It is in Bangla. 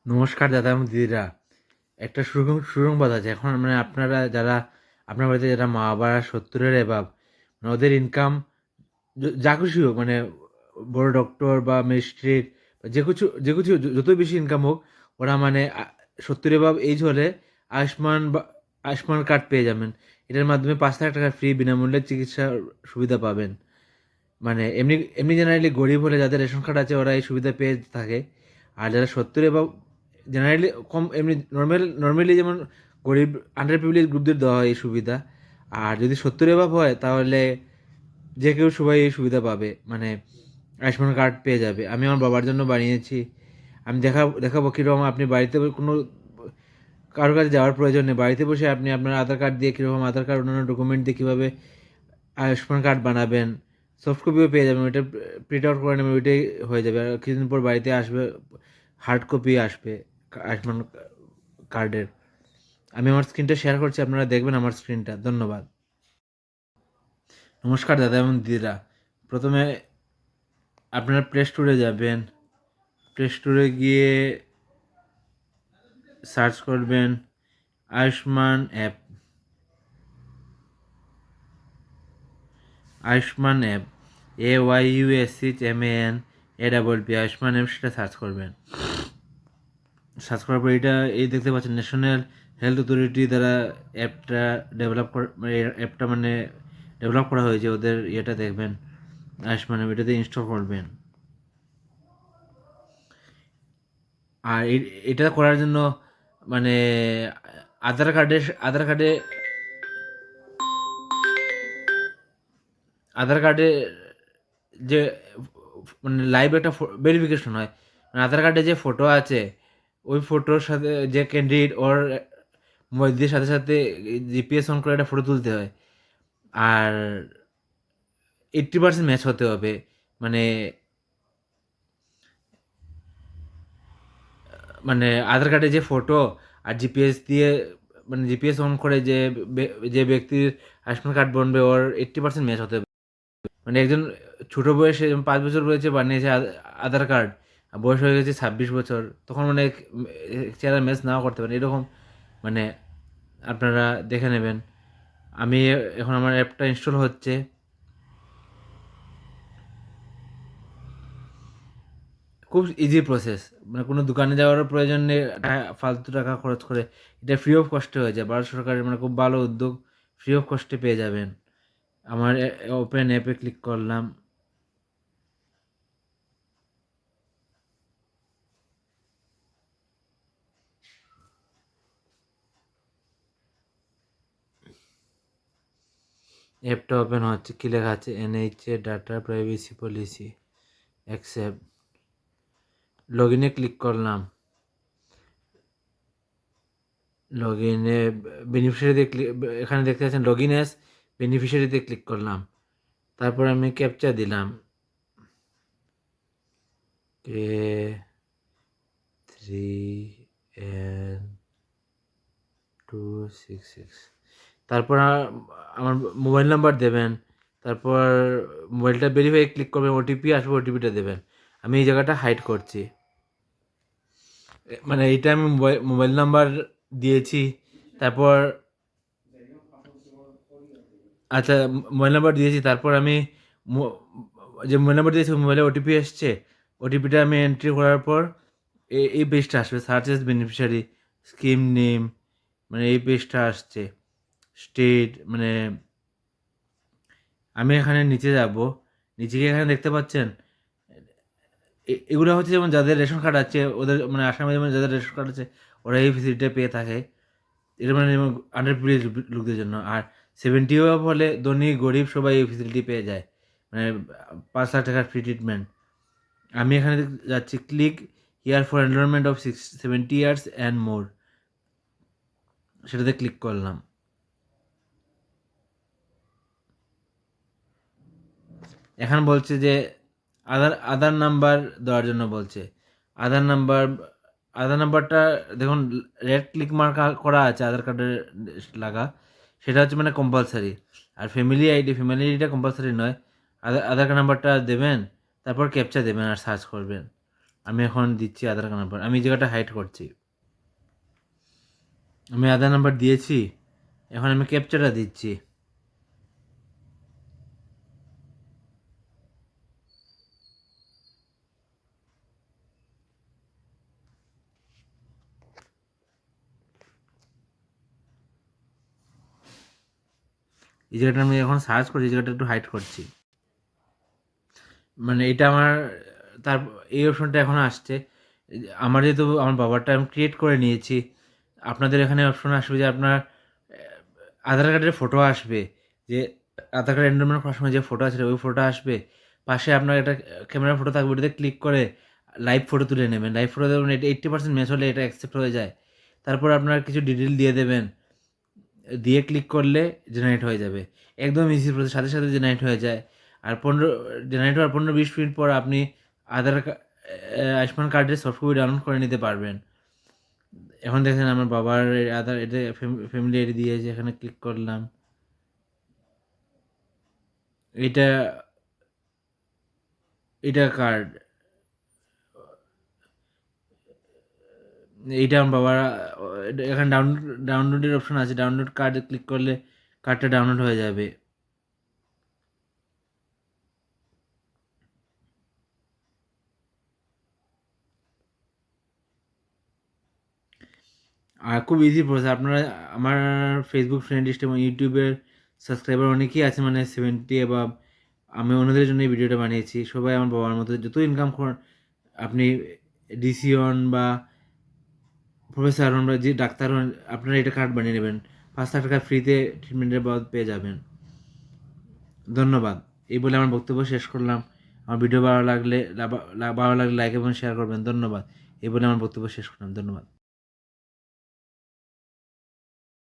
নমস্কার দাদা এবং দিদিরা। একটা সুসংবাদ আছে। এখন মানে আপনারা যারা আপনার বাড়িতে যারা মা বাবারা 70-এর এবাব, মানে ওদের ইনকাম যা খুশি হোক, মানে বড় ডক্টর বা ম্যাজিস্ট্রেট বা যে কিছু যতই বেশি ইনকাম হোক, ওরা মানে 70 এবাব এইজ হলে আয়ুষ্মান কার্ড পেয়ে যাবেন। এটার মাধ্যমে 5 লাখ টাকা ফ্রি বিনামূল্যে চিকিৎসার সুবিধা পাবেন। মানে এমনি এমনি জেনারেলি গরিব হলে যাদের রেশন কার্ড আছে ওরা এই সুবিধা পেয়ে থাকে। আর যারা 70 বা জেনারেলি কম, এমনি নর্মালি যেমন গরিব আন্ডার প্রিভিলেজ গ্রুপদের দেওয়া হয় এই সুবিধা। আর যদি 70 এভাব হয় তাহলে যে কেউ সবাই এই সুবিধা পাবে, মানে আয়ুষ্মান কার্ড পেয়ে যাবে। আমি আমার বাবার জন্য বানিয়েছি। আমি দেখাবো কীরকম। আপনি বাড়িতে কোনো কারোর কাছে যাওয়ার প্রয়োজন নেই, বাড়িতে বসে আপনি আপনার আধার কার্ড দিয়ে কীরকম আধার কার্ড অন্যান্য ডকুমেন্ট দিয়ে কীভাবে আয়ুষ্মান কার্ড বানাবেন, সফট কপিও পেয়ে যাবেন। ওইটা প্রিন্ট আউট করে নেবেন, ওইটাই হয়ে যাবে। আর কিছুদিন পর বাড়িতে আসবে, হার্ড কপি আসবে আয়ুষ্মান কার্ডের। আমি আমার স্ক্রিনটা শেয়ার করছি, আপনারা দেখবেন আমার স্ক্রিনটা। ধন্যবাদ। নমস্কার দাদা এবং দিদিরা। প্রথমে আপনারা প্লে স্টোরে যাবেন। প্লে স্টোরে গিয়ে সার্চ করবেন Ayushman app. Ayushman app, AYUSHMAN Ayushman app, সেটা সার্চ করবেন। সার্চ করার পর এই দেখতে পাচ্ছেন ন্যাশনাল হেলথ অথরিটি দ্বারা অ্যাপটা ডেভেলপ করা হয়েছে। ওদের ইয়েটা দেখবেন, আয়ুষ্মান অ্যাপ, এটাতে ইনস্টল করবেন। আর এটা করার জন্য মানে আধার কার্ডে আধার কার্ডে যে মানে লাইভ একটা ভেরিফিকেশন হয়, মানে আধার কার্ডে যে ফটো আছে ওই ফটোর সাথে যে ক্যান্ডিডেট ওর মোবাইল দিয়ে সাথে সাথে জিপিএস অন করে একটা ফটো তুলতে হয়। আর 80% ম্যাচ হতে হবে। মানে মানে আধার কার্ডে যে ফটো আর জিপিএস দিয়ে, মানে জিপিএস অন করে যে ব্যক্তির আয়ুষ্মান কার্ড বনবে ওর 80% ম্যাচ হতে হবে। মানে একজন ছোটো বয়সে 5 বছর বয়সে বানিয়েছে আধার কার্ড, আর বয়স হয়ে গেছে 26 বছর, তখন মানে চেহারা ম্যাচ নাও করতে পারে এরকম। মানে আপনারা দেখে নেবেন। আমি এখন আমার অ্যাপটা ইনস্টল হচ্ছে। খুব ইজি প্রসেস, মানে কোনো দোকানে যাওয়ারও প্রয়োজন নেই ফালতু টাকা খরচ করে। এটা ফ্রি অফ কস্টে হয়ে যায়। ভারত সরকারের মানে খুব ভালো উদ্যোগ, ফ্রি অফ কস্টে পেয়ে যাবেন। আমার ওপেন অ্যাপে ক্লিক করলাম। অ্যাপটা ওপেন হচ্ছে। কী লেখা আছে? NHA data privacy policy, accept. Log ইনে ক্লিক করলাম। লগ ইনে বেনিফিশিয়ারিতে এখানে দেখতে পাচ্ছেন লগ ইন অ্যাজ বেনিফিশিয়ারিতে ক্লিক করলাম। তারপর আমি ক্যাপচা দিলাম, K3N266। তারপর আমার মোবাইল নাম্বার দেবেন। তারপর মোবাইলটা ভেরিফাই ক্লিক করবেন, ওটিপি আসবে, ওটিপিটা দেবেন। আমি এই জায়গাটা হাইড করছি। মানে এইটা আমি মোবাইল নাম্বার দিয়েছি। তারপর আচ্ছা, মোবাইল নাম্বার দিয়েছি। তারপর আমি যে মোবাইল নাম্বার দিয়েছি মোবাইলে ওটিপি এসছে। ওটিপিটা আমি এন্ট্রি করার পর এই পেজটা আসবে, search S beneficiary, scheme name, মানে এই পেজটা আসছে। স্টেট, মানে আমি এখানে নিচে যাব। নিচে গিয়ে এখানে দেখতে পাচ্ছেন এগুলো হচ্ছে যেমন যাদের রেশন কার্ড আছে ওদের, মানে আসামে যেমন যাদের রেশন কার্ড আছে ওরা এই ফেসিলিটিটা পেয়ে থাকে। এটা মানে যেমন আন্ডার প্রিভিলেজ লোকদের জন্য। আর 70 হলে ধনী গরিব সবাই এই ফেসিলিটি পেয়ে যায়, মানে 5 লাখ টাকার ফ্রি ট্রিটমেন্ট। আমি এখানে যাচ্ছি click here for enrolment of 70 years and more, সেটাতে ক্লিক করলাম। এখন বলছে যে আধার নাম্বার দেওয়ার জন্য বলছে। আধার নাম্বার আধার নাম্বারটা দেখুন রেড ক্লিক মার্ক করা আছে আধার কার্ডের লাগা, সেটা হচ্ছে মানে কম্পালসারি। আর ফ্যামিলি আইডিটা কম্পালসারি নয়। আধার কার্ড নাম্বারটা দেবেন, তারপর ক্যাপচা দেবেন আর সার্চ করবেন। আমি এখন দিচ্ছি আধার কার্ড নাম্বার, আমি এই জায়গাটা হাইড করছি। আমি আধার নাম্বার দিয়েছি, এখন আমি ক্যাপচাটা দিচ্ছি। এই জায়গাটা আমি এখন সার্চ করছি, এই জায়গাটা একটু হাইড করছি। মানে এটা আমার, তার এই অপশনটা এখন আসছে। আমার যেহেতু আমার বাবারটা আমি ক্রিয়েট করে নিয়েছি, আপনাদের এখানে অপশন আসবে যে আপনার আধার কার্ডের ফটো আসবে, যে আধার কার্ড এনরোলমেন্ট করার সময় যে ফটো আছে ওই ফটো আসবে। পাশে আপনার একটা ক্যামেরা ফটো থাকবে, ওটাতে ক্লিক করে লাইভ ফটো তুলে নেবেন। লাইভ ফটো দেবেন, এটা 80% ম্যাচ হলে এটা অ্যাকসেপ্ট হয়ে যায়। তারপর আপনার কিছু ডিটেল দিয়ে দেবেন, দিয়ে ক্লিক করলে জেনারেট হয়ে যাবে। একদম ইজি প্রসেস, সাথে সাথে জেনারেট হয়ে যায়। আর জেনারেট হওয়ার 15-20 মিনিট পর আপনি আয়ুষ্মান কার্ডের সফট কপি ডাউনলোড করে নিতে পারবেন। এখন দেখেন আমার বাবার আধার, এটা ফ্যামিলি আইডি দিয়েছে, এখানে ক্লিক করলাম। এটা এটা কার্ড, এইটা আমার বাবার। এখানে ডাউনলোডের অপশন আছে, ডাউনলোড কার্ড ক্লিক করলে কার্ডটা ডাউনলোড হয়ে যাবে। আর খুব ইজি প্রসেস। আপনারা আমার ফেসবুক ফ্রেন্ড লিস্ট এবং ইউটিউবের সাবস্ক্রাইবার অনেকেই আছে, মানে 70 অ্যাবাভ। আমি ওনাদের জন্য এই ভিডিওটা বানিয়েছি। সবাই আমার বাবার মতো যত ইনকাম করেন, আপনি ডিসি হন বা প্রফেসর হন বা যে ডাক্তার হন, আপনারা এটা কার্ড বানিয়ে নেবেন। 5 লাখ টাকা ফ্রিতে ট্রিটমেন্টের বাবদ পেয়ে যাবেন। ধন্যবাদ। এই বলে আমার বক্তব্য শেষ করলাম। আমার ভিডিও ভালো লাগলে লাইক এবং শেয়ার করবেন। ধন্যবাদ। এই বলে আমার বক্তব্য শেষ করলাম। ধন্যবাদ।